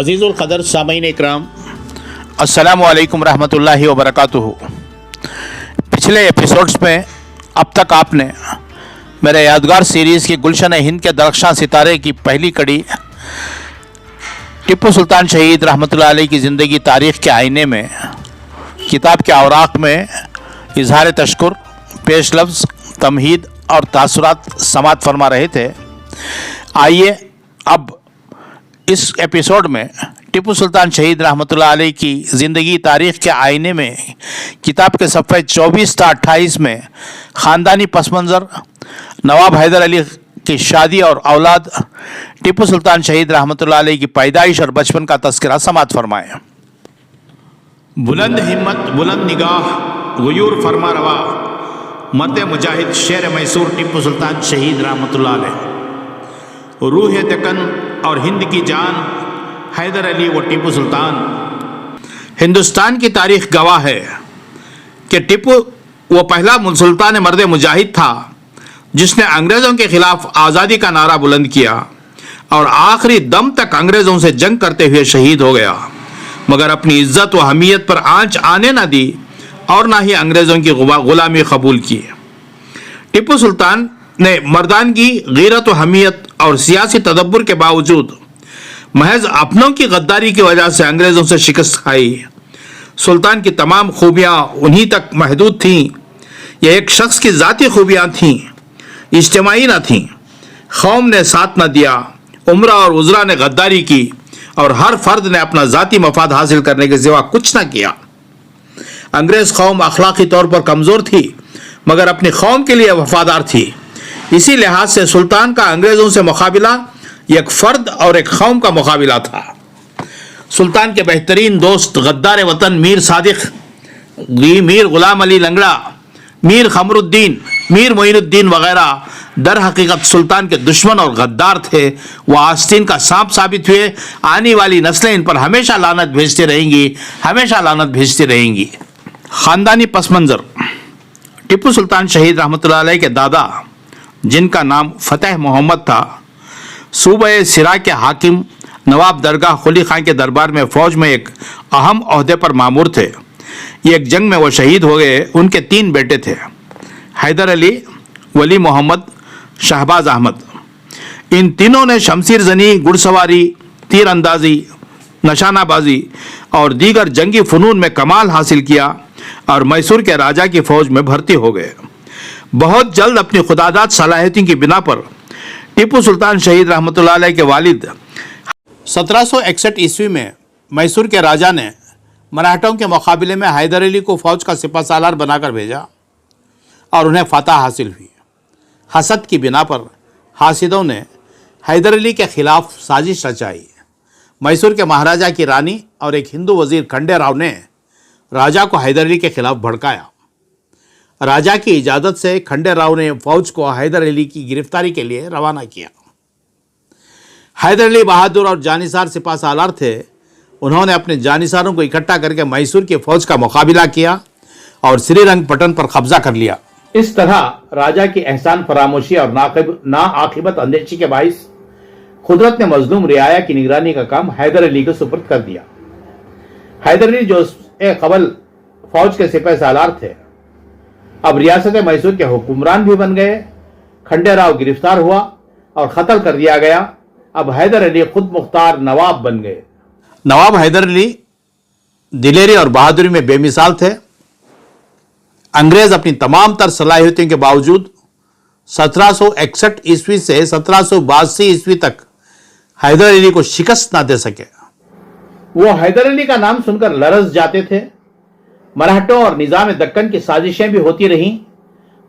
عزیز القدر سامعین اکرام، السلام علیکم رحمۃ اللہ وبرکاتہ۔ پچھلے ایپیسوڈز میں اب تک آپ نے میرے یادگار سیریز کی گلشن ہند کے درخشاں ستارے کی پہلی کڑی ٹیپو سلطان شہید رحمۃ اللہ علیہ کی زندگی تاریخ کے آئینے میں کتاب کے اوراق میں اظہار تشکر، پیش لفظ، تمہید اور تاثرات سماعت فرما رہے تھے۔ آئیے اب اس ایپیسوڈ میں ٹیپو سلطان شہید رحمۃ اللہ علیہ کی زندگی تاریخ کے آئینے میں کتاب کے صفحے 24 تا 28 میں خاندانی پس منظر، نواب حیدر علی کی شادی اور اولاد، ٹیپو سلطان شہید رحمۃ اللہ علیہ کی پیدائش اور بچپن کا تذکرہ سماعت فرمائیں۔ بلند ہمت، بلند نگاہ، غیور فرما روا، مرد مجاہد، شیر میسور ٹیپو سلطان شہید رحمۃ اللہ علیہ، روح دکن اور ہند کی جان حیدر علی و ٹیپو سلطان۔ ہندوستان کی تاریخ گواہ ہے کہ ٹیپو وہ پہلا سلطان مرد مجاہد تھا جس نے انگریزوں کے خلاف آزادی کا نعرہ بلند کیا اور آخری دم تک انگریزوں سے جنگ کرتے ہوئے شہید ہو گیا، مگر اپنی عزت و حمیت پر آنچ آنے نہ دی اور نہ ہی انگریزوں کی غلامی قبول کی۔ ٹیپو سلطان نے مردانگی، غیرت و حمیت اور سیاسی تدبر کے باوجود محض اپنوں کی غداری کی وجہ سے انگریزوں سے شکست کھائی۔ سلطان کی تمام خوبیاں انہی تک محدود تھیں۔ یہ ایک شخص کی ذاتی خوبیاں تھیں، اجتماعی نہ تھیں۔ قوم نے ساتھ نہ دیا، امرا اور وزراء نے غداری کی اور ہر فرد نے اپنا ذاتی مفاد حاصل کرنے کے سوا کچھ نہ کیا۔ انگریز قوم اخلاقی طور پر کمزور تھی مگر اپنی قوم کے لیے وفادار تھی۔ اسی لحاظ سے سلطان کا انگریزوں سے مقابلہ ایک فرد اور ایک قوم کا مقابلہ تھا۔ سلطان کے بہترین دوست غدار وطن میر صادق، میر غلام علی لنگڑا، میر قمر الدین، میر معین الدین وغیرہ در حقیقت سلطان کے دشمن اور غدار تھے۔ وہ آستین کا سانپ ثابت ہوئے۔ آنے والی نسلیں ان پر ہمیشہ لعنت بھیجتی رہیں گی، ہمیشہ لعنت بھیجتی رہیں گی۔ خاندانی پس منظر۔ ٹیپو سلطان شہید رحمۃ اللہ علیہ کے دادا، جن کا نام فتح محمد تھا، صوبہ سرا کے حاکم نواب درگاہ قلی خان کے دربار میں فوج میں ایک اہم عہدے پر مامور تھے۔ یہ ایک جنگ میں وہ شہید ہو گئے۔ ان کے 3 بیٹے تھے، حیدر علی، ولی محمد، شہباز احمد۔ ان تینوں نے شمشیر زنی، گھڑ سواری، تیر اندازی، نشانہ بازی اور دیگر جنگی فنون میں کمال حاصل کیا اور میسور کے راجا کی فوج میں بھرتی ہو گئے۔ بہت جلد اپنی خداداد صلاحیتوں کی بنا پر ٹیپو سلطان شہید رحمۃ اللہ علیہ کے والد 1761 عیسوی میں میسور کے راجا نے مراٹھوں کے مقابلے میں حیدر علی کو فوج کا سپہ سالار بنا کر بھیجا اور انہیں فتح حاصل ہوئی۔ حسد کی بنا پر حاسدوں نے حیدر علی کے خلاف سازش رچائی۔ میسور کے مہاراجا کی رانی اور ایک ہندو وزیر کھنڈے راؤ نے راجا کو حیدر علی کے خلاف بھڑکایا۔ راجا کی اجازت سے کھنڈے راؤ نے فوج کو حیدر علی کی گرفتاری کے لیے روانہ کیا۔ حیدر علی بہادر اور جانثار سپہ سالار تھے۔ انہوں نے اپنے جانثاروں کو اکٹھا کر کے میسور کی فوج کا مقابلہ کیا اور سری رنگ پٹن پر قبضہ کر لیا۔ اس طرح راجا کی احسان فراموشی اور ناعاقبت اندیشی کے باعث قدرت نے مظلوم رعایا کی نگرانی کا کام حیدر علی کو سپرد کر دیا۔ حیدر علی جو قبل فوج کے سپہ سالار تھے، اب ریاست میسور کے حکمران بھی بن گئے۔ کھنڈے راؤ گرفتار ہوا اور قتل کر دیا گیا۔ اب حیدر علی خود مختار نواب بن گئے۔ نواب حیدر علی دلیری اور بہادری میں بے مثال تھے۔ انگریز اپنی تمام تر صلاحیتوں کے باوجود 1761 عیسوی سے 1782 عیسوی تک حیدر علی کو شکست نہ دے سکے۔ وہ حیدر علی کا نام سن کر لرز جاتے تھے۔ مراٹھوں اور نظام دکن کی سازشیں بھی ہوتی رہیں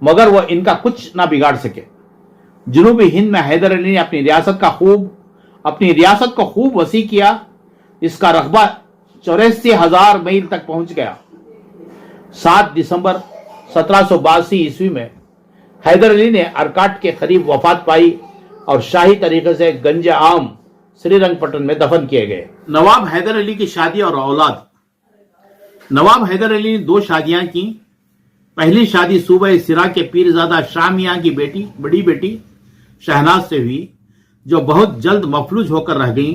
مگر وہ ان کا کچھ نہ بگاڑ سکے۔ جنوبی ہند میں حیدر علی نے اپنی ریاست کو خوب وسیع کیا۔ اس کا رقبہ 84,000 میل تک پہنچ گیا۔ 7 دسمبر 1782 عیسوی میں حیدر علی نے ارکاٹ کے قریب وفات پائی اور شاہی طریقے سے گنج عام سری رنگ پٹن میں دفن کیے گئے۔ نواب حیدر علی کی شادی اور اولاد۔ نواب حیدر علی نے 2 شادیاں کی۔ پہلی شادی صوبہ سرا کے پیرزادہ شاہ میاں کی بڑی بیٹی شہناز سے ہوئی، جو بہت جلد مفلوج ہو کر رہ گئیں۔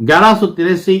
1183